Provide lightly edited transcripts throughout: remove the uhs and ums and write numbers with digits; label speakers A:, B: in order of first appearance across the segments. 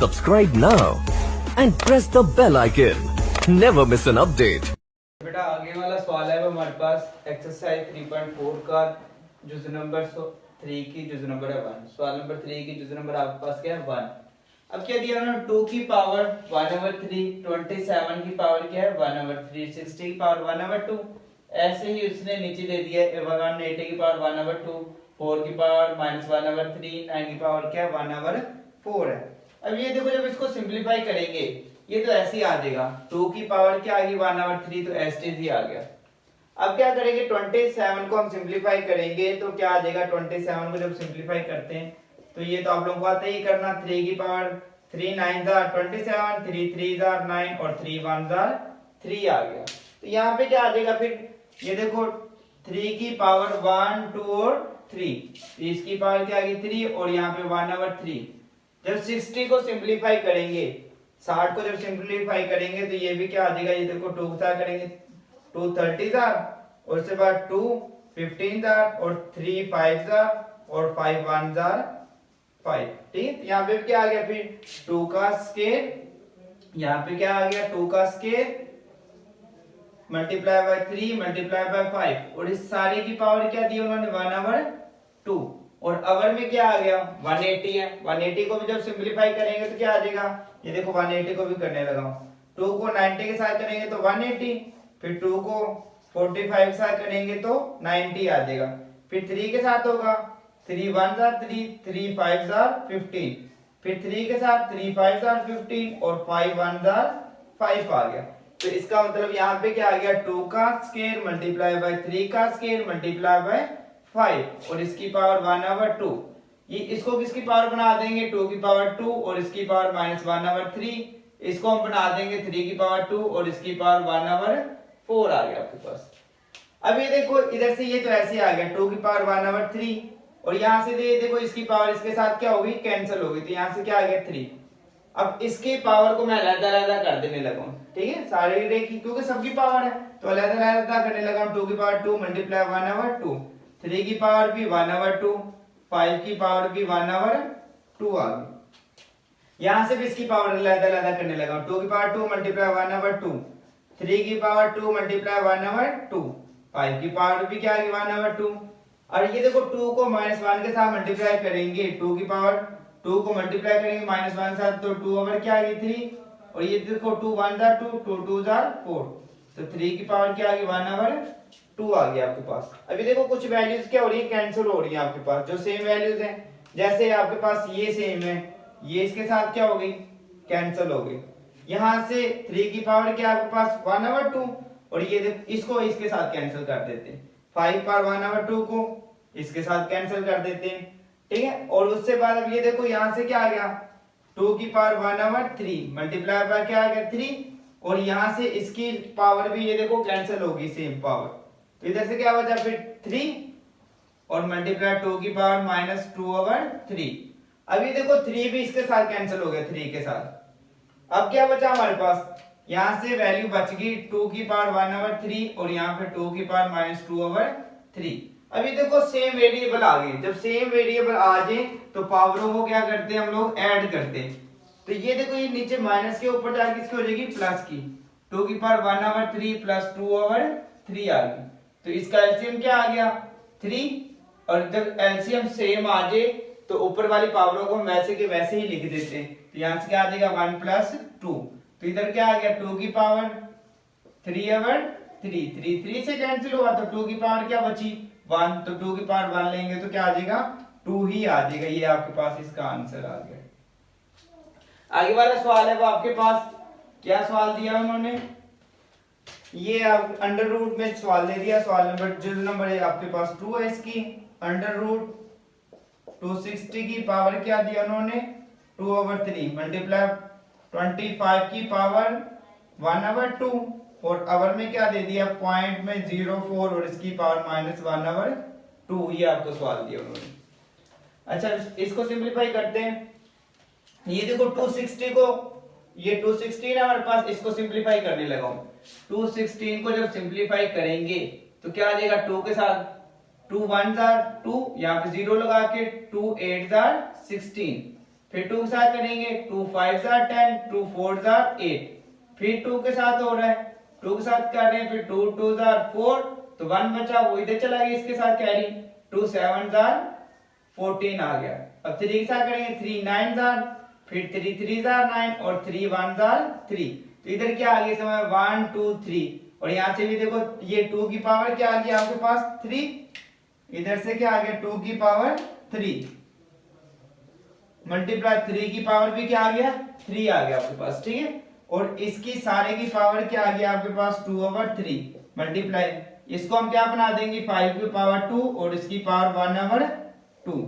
A: Subscribe now and press the bell icon. Never miss an update.
B: बेटा आगे वाला सवाल है वो हमारे पास एक्सरसाइज 3.4 का जुज नंबर 3 की जुज नंबर है 1। सवाल नंबर 3 की जुज नंबर आपके पास क्या है 1। अब क्या दिया उन्होंने 2 की पावर 1/3, 27 की पावर क्या है 1/3, 60 की पावर 1/2। ऐसे ही उसने नीचे दे दिया 180 की पावर 1/2, 4 की पावर -1/3, 9 की पावर क्या है 1/4 है। अब ये देखो जब इसको सिंपलीफाई करेंगे ये तो ऐसे ही आ जाएगा, 2 की पावर क्या आ गई 1/3, तो एस्टेज ही आ गया। अब क्या करेंगे 27 को हम सिंपलीफाई करेंगे तो क्या आ जाएगा, 27 को जब सिंपलीफाई करते हैं तो ये तो आप लोगों को आता ही करना, 3 की पावर 3 9 27, 3 3 9 और 3 1 3 आ गया। तो यहाँ पे क्या आ जाएगा फिर, ये देखो 3 की पावर 1 2 और 3, इसकी पावर क्या आ गई 3 और यहाँ पे 1/3। जब 60 को सिंपलीफाई करेंगे, 60 को जब सिंपलीफाई करेंगे तो ये भी क्या आ जाएगा, ये देखो 2 के साथ करेंगे 2 30 और उसके बाद 2 15 और 3 5 और 5 1 5। ठीक, यहाँ पे क्या आ गया फिर 2 का स्क्वायर, यहाँ पे क्या आ गया 2 का square multiply by 3 multiply by 5 और इस सारे की पावर क्या दी उन्होंने 1/2 और अवर में क्या आ गया 180 है। 180 को भी जब सिंपलीफाई करेंगे तो क्या आ जाएगा, ये देखो 180 को भी करने लगा हूं, 2 को 90 के साथ करेंगे तो 180, फिर 2 को 45 के साथ करेंगे तो 90 आ जाएगा, फिर 3 के साथ होगा 3 1 3 3 5 15, फिर 3 के साथ 3 5 15 और 5 1 5 आ गया। तो इसका मतलब यहाँ पे क्या आ गया 2 का स्क्वायर मल्टीप्लाई बाय 3 का स्क्वायर मल्टीप्लाई बाय 5 और इसकी पावर 1/2। ये इसको किसकी पावर बना देंगे 2 की पावर 2 और इसकी पावर -1/3, इसको हम बना देंगे 3 की पावर 2 और इसकी पावर 1/4 आ गया आपके पास। अब ये देखो इधर से ये तो ऐसे आ गया 2 की पावर 1/3 और यहाँ से देखो इसकी पावर इसके साथ क्या होगी कैंसिल होगी, तो यहाँ से क्या आ गया 3। अब इसकी पावर को मैं अलग-अलग कर देने लगा हूं, ठीक है, सारे रे की क्योंकि सबकी पावर है तो अलग-अलग करने लगा हूं। 2 की पावर 2 मल्टीप्लाई 1/2, 3 की पावर भी 1/2, 5 की पावर भी 1/2 आ गई। यहां से भी इसकी पावर अलग-अलग करने लगा हूं, 2 की पावर 2 मल्टीप्लाई 1/2, 3 की पावर 2 मल्टीप्लाई 1/2, 5 की पावर भी क्या आ गई 1/2 और ये देखो 2 को -1 के साथ मल्टीप्लाई करेंगे, 2 की पावर 2 को मल्टीप्लाई करेंगे -1 साथ तो 2 ओवर क्या आ गई 3 और ये देखो 2 1 2 2 2 4 तो 3 की पावर क्या आ गई 1/2 आ गया आपके पास। अभी देखो कुछ वैल्यूज क्या हो रही है कैंसिल हो रही है आपके पास, जो सेम वैल्यूज हैं जैसे आपके पास ये सेम है, ये इसके साथ क्या हो गई कैंसिल हो गई। यहां से 3 की पावर क्या आपके पास 1/2 और ये इसको इसके साथ कैंसिल कर देते हैं, 5 पावर 1/2 को इसके साथ कैंसिल कर देते हैं, ठीक है। और उससे बाद अब ये देखो यहां से क्या आ गया 2 की पावर 1/3 मल्टीप्लाई बाय क्या आ गया 3 और यहां से इसकी पावर भी ये देखो कैंसिल होगी सेम पावर, तो इधर से क्या बचा फिर 3 और मल्टीप्लाई 2 की पावर -2/3। अब ये देखो 3 भी इसके साथ कैंसिल हो गया 3 के साथ। अब क्या बचा हमारे पास, यहां से वैल्यू बच गई 2 की पावर 1/3 और यहां पे 2 की पावर -2/3। अभी देखो सेम वेरिएबल आ गए, जब सेम वेरिएबल आ जाए तो पावरों को क्या करते हैं हम लोग ऐड करते हैं। तो ये देखो ये नीचे माइनस के ऊपर जाके किसकी हो जाएगी प्लस की, 2 की पावर 1/3 प्लस 2/3 आ गई, तो इसका एलसीएम क्या आ गया 3 और जब एलसीएम सेम आ जाए तो ऊपर वाली पावरों को हम वैसे के वैसे ही लिख देते हैं, तो यहां से क्या आ जाएगा 1 + 2, तो इधर क्या आ गया 2 की पावर 3/3, 3 3 से कैंसिल हुआ तो 2 की पावर क्या बची 1, तो 2 की पावर 1 लेंगे तो क्या आ जाएगा 2 ही आ जाएगा, ये आपके पास इसका आंसर आ गया। आगे वाला सवाल है वो आपके पास क्या सवाल दिया उन्होंने, ये आप अंडर रूट में सवाल दे दिया, सवाल नंबर जो नंबर है आपके पास 2 है, इसकी अंडर रूट 260 की पावर क्या दिया उन्होंने 2/3 मल्टीप्लाई 25 की पावर 1/2 और अवर में क्या दे दिया पॉइंट में 0.4 और इसकी पावर -1/2, ये आपको सवाल दिया उन्होंने। अच्छा इसको सिंपलीफाई करते हैं, ये देखो 260 को, ये 216 है हमारे पास, इसको सिंपलीफाई करने लगा हूं। 216 को जब सिंपलीफाई करेंगे तो क्या आ जाएगा 2 के साथ 2 1 2, यहाँ पे 0 लगा के 2 8 16, फिर 2 के साथ करेंगे 2 5 जार 10, 2 4 जार 8, फिर 2 के साथ हो रहा है 2 के साथ कर रहे हैं, फिर 2 2 जार 4, तो 1 बचा वो इधर चला गया इसके साथ कैरी, 2 7 जार 14 आ गया। अब 3 के साथ करेंगे 3 9 जार, फिर 3 3 जार 9 और 3 1 जार 3, तो इधर क्या आ गया समय 1 2 3, और यहाँ से भी देखो ये 2 की पावर क्या आ गया आपके पास 3, इधर से क्या आ गया 2 की पावर 3 मल्टीप्लाई 3 की पावर भी क्या आ गया 3 आ गया आपके पास, ठीक है। और इसकी सारे की पावर क्या आ गया आपके पास 2/3 मल्टीप्लाई, इसको हम क्या बना देंगे 5 की पावर 2 और इसकी पावर 1/2।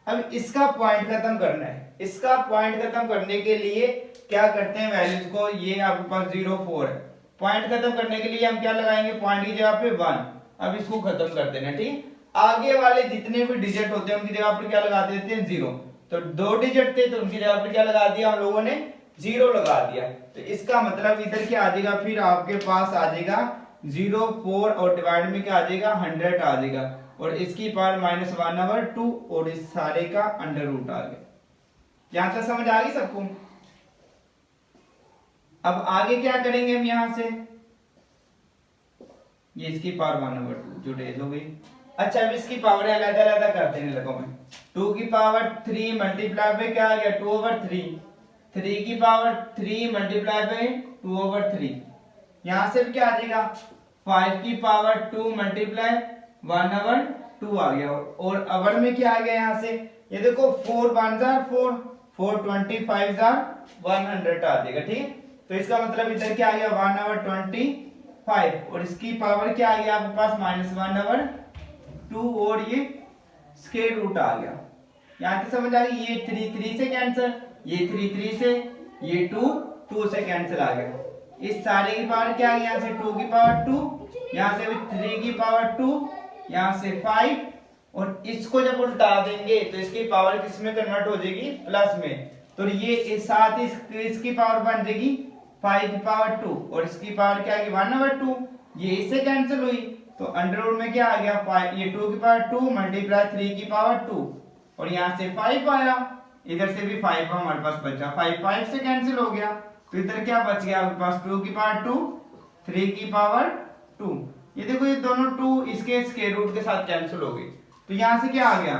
B: अब इसका पॉइंट खत्म करना है, इसका पॉइंट खत्म करने के लिए क्या करते हैं वैल्यूज को, ये आपके पास 0 4 है, पॉइंट खत्म करने के लिए हम क्या लगाएंगे पॉइंट की जगह पे 1, अब इसको खत्म कर देना, ठीक। आगे वाले जितने भी डिजिट होते हैं उनकी जगह पर क्या लगा देते हैं 0, तो 2 डिजिट थे तो उनकी जगह पर क्या लगा दिया हम लोगों ने 0 लगा दिया, तो इसका मतलब इधर क्या आ जाएगा फिर आपके पास आ जाएगा 0 4 और डिवाइड में क्या आ जाएगा 100 आ जाएगा, और इसकी पावर -1/2 और इस सारे का अंडर रूट आ गया। यहां तक समझ आ गई सबको। अब आगे क्या करेंगे हम यहां से, ये इसकी पावर 1/2 जो रेज हो गई। अच्छा अब इसकी पावर अलग-अलग करते हैं लगो मैं, 2 की पावर 3 मल्टीप्लाई पे क्या आ गया 2/3, 3 की पावर 3 मल्टीप्लाई पे 2/3, यहां से भी क्या आ जाएगा 5 की पावर 2 मल्टीप्लाई 1/2 आ गया, और अवर में क्या आ गया यहां से, ये देखो 4 1 जार 4, 4 25 जार 100 आ जाएगा, ठीक। तो इसका मतलब इधर क्या आ गया 1/25, और इसकी पावर क्या आ गया आपके पास -1/2, और ये स्क्वायर रूट आ गया। यहां से समझ आ गई, ये 3 3 से कैंसिल, ये 3 3 से, ये 2 2 से कैंसिल आ गया। इस सारे की पावर क्या आ गई, यहाँ से 2 की पावर 2, यहाँ से भी 3 की पावर 2, यहाँ से 5, और इसको जब उल्टा देंगे तो इसकी पावर किस में कन्वर्ट हो जाएगी प्लस में, तो ये इस साथ इसकी पावर बन जाएगी 5 की पावर 2, और इसकी पावर क्या आ गई 1/2, ये इससे कैंसिल हुई, तो अंडर रूट में क्या आ गया 5, ये 2 की पावर 2 मल्टीप्लाई 3 की पावर 2, और यहाँ से 5 आया, इधर से भी 5 हमारे पास बचा, 5 5 से कैंसिल हो गया, तो इधर क्या बच गया आपके पास 2 की पावर 2 3 की पावर 2, ये देखो ये दोनों 2 इसके स्क्वायर रूट के साथ कैंसिल हो गई, तो यहां से क्या आ गया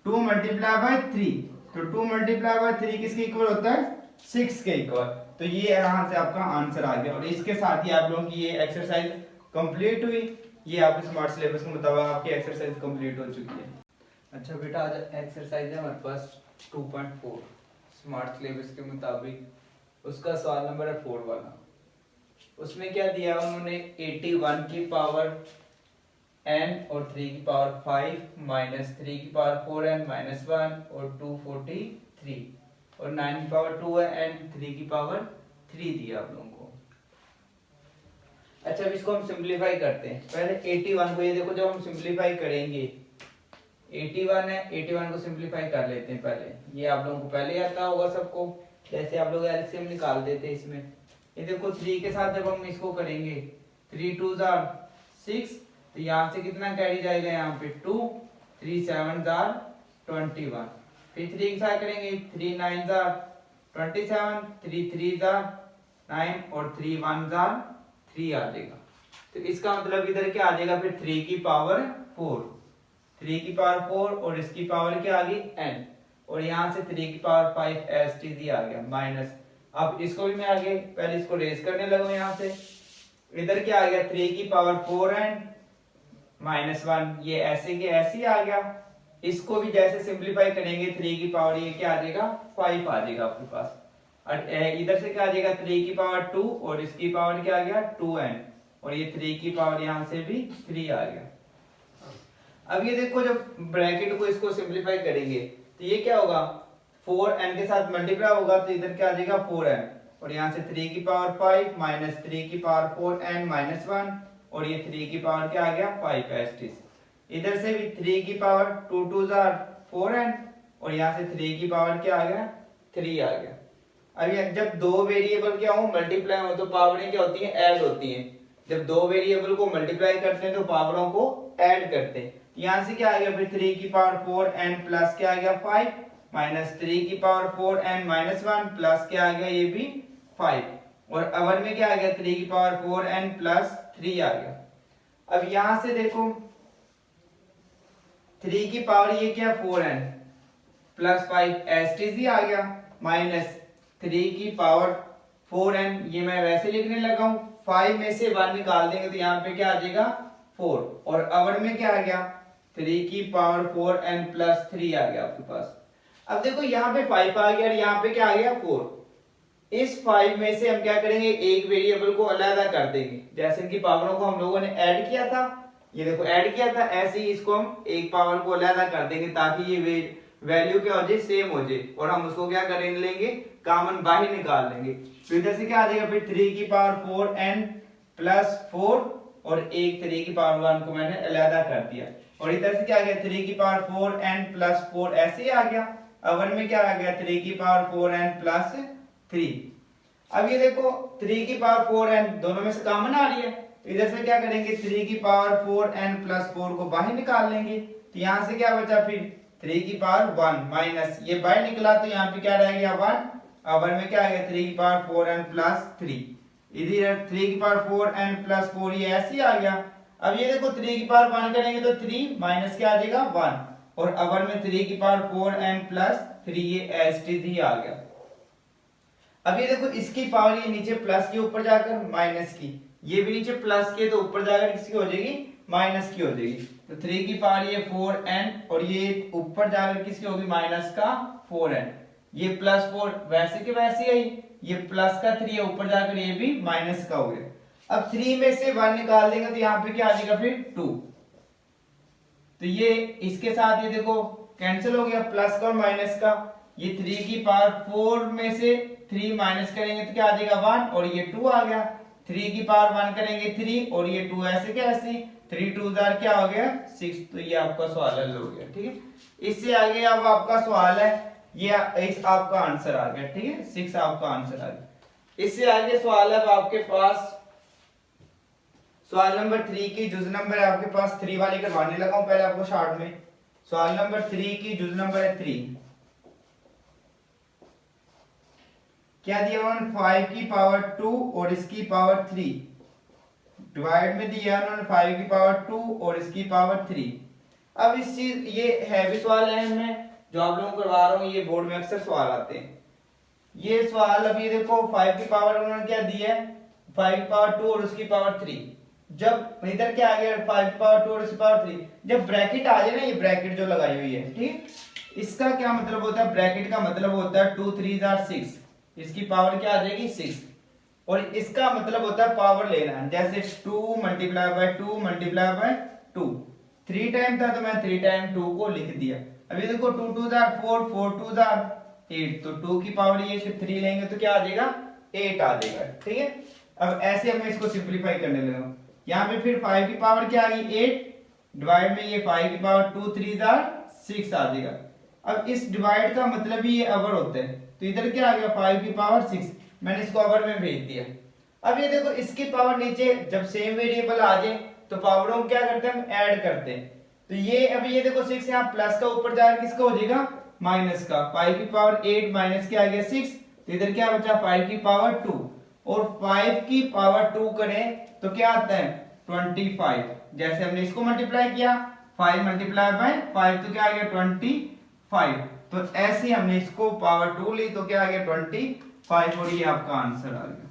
B: 2 मल्टीप्लाई बाय 3, तो 2 मल्टीप्लाई बाय 3 किसके इक्वल होता है 6 के इक्वल, तो ये यहां से आपका आंसर आ गया। और इसके साथ ही आप लोगों की ये एक्सरसाइज कंप्लीट हुई, ये आपके स्मार्ट सिलेबस के मुताबिक आपकी एक्सरसाइज कंप्लीट हो चुकी है। अच्छा बेटा आज एक्सरसाइज है हमारे पास 2.4 स्मार्ट सिलेबस के मुताबिक, उसका सवाल नंबर है 4 वाला। उसमें क्या दिया उन्होंने 81 की पावर n और 3 की पावर 5 माइनस 3 की पावर 4n माइनस 1 और 243, और 9 की पावर 2 है n 3 की पावर 3 दिया आप लोगों को। अच्छा अब इसको हम सिंपलीफाई करते हैं, पहले 81 को ये देखो जब हम सिंपलीफाई करेंगे 81 है, 81 को सिंपलीफाई कर लेते हैं पहले, ये आप लोगों को पहले आता होगा सबको, जैसे आप लोग एलसीएम निकाल देते हैं इसमें, ये देखो 3 के साथ जब हम इसको करेंगे 3 2 जार 6, तो यहाँ से कितना कैरी जाएगा यहाँ पे 2, 3 7 जार 21, फिर 3 के साथ करेंगे 3 9 जार 27, 3 3 जार 9 और 3 1 जार 3 आ जाएगा, तो इसका मतलब इधर क्या आ जाएगा फिर 3 की पावर 4, 3 की पावर 4 और इसकी पावर क्या आ गई n, और यहाँ से 3 की पावर 5 एसटीजी आ गया माइनस, अब इसको भी मैं आगे पहले इसको रेज करने लगा यहाँ से, इधर क्या आ गया 3 की पावर 4n माइनस 1, ये ऐसे के ऐसे ही आ गया, इसको भी जैसे सिंपलीफाई करेंगे 3 की पावर ये क्या आ जाएगा 5 आ जाएगा आपके पास, और इधर से क्या आ जाएगा 3 की पावर 2 और इसकी पावर क्या आ गया 2n, और ये 3 की पावर यहाँ से भी 3 आ गया। अब ये देखो जब ब्रैकेट को इसको सिंपलीफाई करेंगे तो ये क्या होगा 4n के साथ मल्टीप्लाई होगा, तो इधर क्या आ जाएगा 4n, और यहाँ से 3 की पावर 5 माइनस 3 की पावर 4n माइनस 1, और ये 3 की पावर क्या आ गया 5 एस्टिस, इधर से भी 3 की पावर 2 2 जार 4n, और यहाँ से 3 की पावर क्या आ गया 3 आ गया। अब ये जब दो वेरिएबल क्या हो मल्टीप्लाई हो तो पावरें क्या होती हैं ऐड होती हैं, जब दो वेरिएबल को मल्टीप्लाई करते हैं तो पावरों को ऐड करते हैं, यहाँ से क्या आ गया फिर 3 की पावर 4n प्लस क्या आ गया 5, माइनस 3 की पावर 4 एंड माइनस 1 प्लस क्या आ गया ये भी 5 और अवर में क्या आ गया 3 की पावर 4 एंड प्लस 3 आ गया। अब यहां से देखो 3 की पावर ये क्या 4 एन प्लस 5 एसटीसी आ गया माइनस 3 की पावर 4 एन, ये मैं वैसे लिखने लगा हूं 5 में से 1 निकाल देंगे तो यहाँ पे क्या आ जाएगा 4 और अवर में क्या आ गया 3 की पावर 4 एन प्लस 3 आ गया आपके पास। अब देखो यहाँ पे 5 आ गया और यहाँ पे क्या आ गया 4। इस 5 में से हम क्या करेंगे एक वेरिएबल को अलग कर देंगे, जैसे इनकी पावरों को हम लोगों ने ऐड किया था, ये देखो ऐड किया था, ऐसे ही इसको हम एक पावर को अलग कर देंगे ताकि ये वैल्यू क्या हो जाए सेम हो जाए और हम उसको क्या करेंगे लेंगे कॉमन बाहर निकाल लेंगे। तो इधर से क्या आ जाएगा फिर 3 की पावर 4 एन प्लस 4 और एक 3 की पावर 1 को मैंने अलग कर दिया और इधर से क्या आ गया 3 की पावर 4 एन प्लस 4 ऐसे ही आ गया। अवर में क्या आ गया 3 की पावर 4 एन प्लस 3। अब ये देखो 3 की पावर 4 एन दोनों में से कॉमन आ रही है, इधर से क्या करेंगे 3 की पावर 4 एन प्लस 4 को बाहर निकाल लेंगे तो यहां से क्या बचा फिर 3 की पावर 1 माइनस ये बाहर निकला तो यहाँ पे क्या रह गया 1। अवर में क्या आ गया 3 की पावर 4 एन प्लस 3, इधर 3 की पावर 4 एन प्लस 4 ये ऐसे ही आ गया। अब ये देखो 3 की पावर 1 करेंगे तो 3 माइनस क्या आ जाएगा 1 और अवर में 3 की पावर 4 एन प्लस 3 ये एसटीज ही आ गया। अब ये देखो इसकी पावर ये नीचे प्लस की ऊपर जाकर माइनस की, ये भी नीचे प्लस के तो ऊपर जाकर किसकी हो जाएगी माइनस की हो जाएगी। तो 3 की पावर ये 4n और ये ऊपर जाकर किसकी होगी माइनस का 4n, ये प्लस 4 वैसे के वैसे ही, ये प्लस का 3 है ऊपर जाकर ये भी माइनस का हो गया। अब 3 में से 1 निकाल देंगे तो यहाँ पे क्या आ जाएगा फिर 2, तो ये इसके साथ ये देखो कैंसिल हो गया प्लस का और माइनस का, ये 3 की पावर 4 में से 3 माइनस करेंगे तो क्या आ जाएगा 1 और ये 2 आ गया। 3 की पावर 1 करेंगे 3 और ये 2 ऐसे क्या ऐसे 3 2 क्या हो गया 6। तो ये आपका सवाल हल हो गया। ठीक है, इससे आगे अब आपका सवाल है ये इस आपका आंसर आ गया। ठीक है 6 आपका आंसर आ गया। इससे आगे सवाल है आपके पास सवाल नंबर 3 की जुज नंबर है आपके पास 3 वाली करवाने लगा हूं पहले आपको शॉर्ट में। सवाल नंबर 3 की जुज नंबर है 3, क्या दिया उन्होंने 5 की पावर 2 और इसकी पावर 3, डिवाइड में दिया उन्होंने 5 की पावर 2 और इसकी पावर 3। अब इस चीज ये हैवी सवाल है मैं जो आप लोगों को करवा रहा हूं, ये बोर्ड में अक्सर सवाल आते हैं। ये सवाल अभी देखो 5 की पावर उन्होंने क्या दिया है 5 की पावर 2 और उसकी पावर 3, जब इधर क्या आ गया 5 की पावर 2 और उसकी पावर 3, जब ब्रैकेट आ जाए ना, ये ब्रैकेट जो लगाई हुई है ठीक, इसका क्या मतलब होता है ब्रैकेट का मतलब होता है 2 3 6, इसकी पावर क्या आ जाएगी 6 और इसका मतलब होता है पावर लेना है, जैसे 2 multiply by 2 multiply by 2, 3 time था तो मैं 3 टाइम 2 को लिख दिया। अभी देखो 2 2 4 4 2 8, तो 2 की पावर ये 3 लेंगे तो क्या आ जाएगा 8 आ जाएगा। ठीक है, अब ऐसे मैं इसको सिंपलीफाई करने लगा हूं, यहाँ पे फिर 5 की पावर क्या आ गई 8, डिवाइड में ये 5 की पावर 2 3 6 आ जाएगा। अब इस डिवाइड का मतलब ही ये अवर होता है, तो इधर क्या आ गया 5 की पावर 6, मैंने इसको अवर में भेज दिया। अब ये देखो इसकी पावर नीचे जब सेम वेरिएबल आ जाए तो पावरों को क्या करते हैं हम ऐड करते हैं, तो ये अभी ये देखो 6 यहाँ प्लस का ऊपर जाकर किसका हो जाएगा माइनस का, 5 की पावर 8 माइनस क्या आ गया 6, तो इधर क्या बचा 5 की पावर 2 और 5 की पावर 2 करें तो क्या आता है 25, जैसे हमने इसको मल्टीप्लाई किया 5 मल्टीप्लाई बाय 5 तो क्या आ गया 25, तो ऐसे हमने इसको पावर 2 ली तो क्या आ गया 25 और ये आपका आंसर आ गया।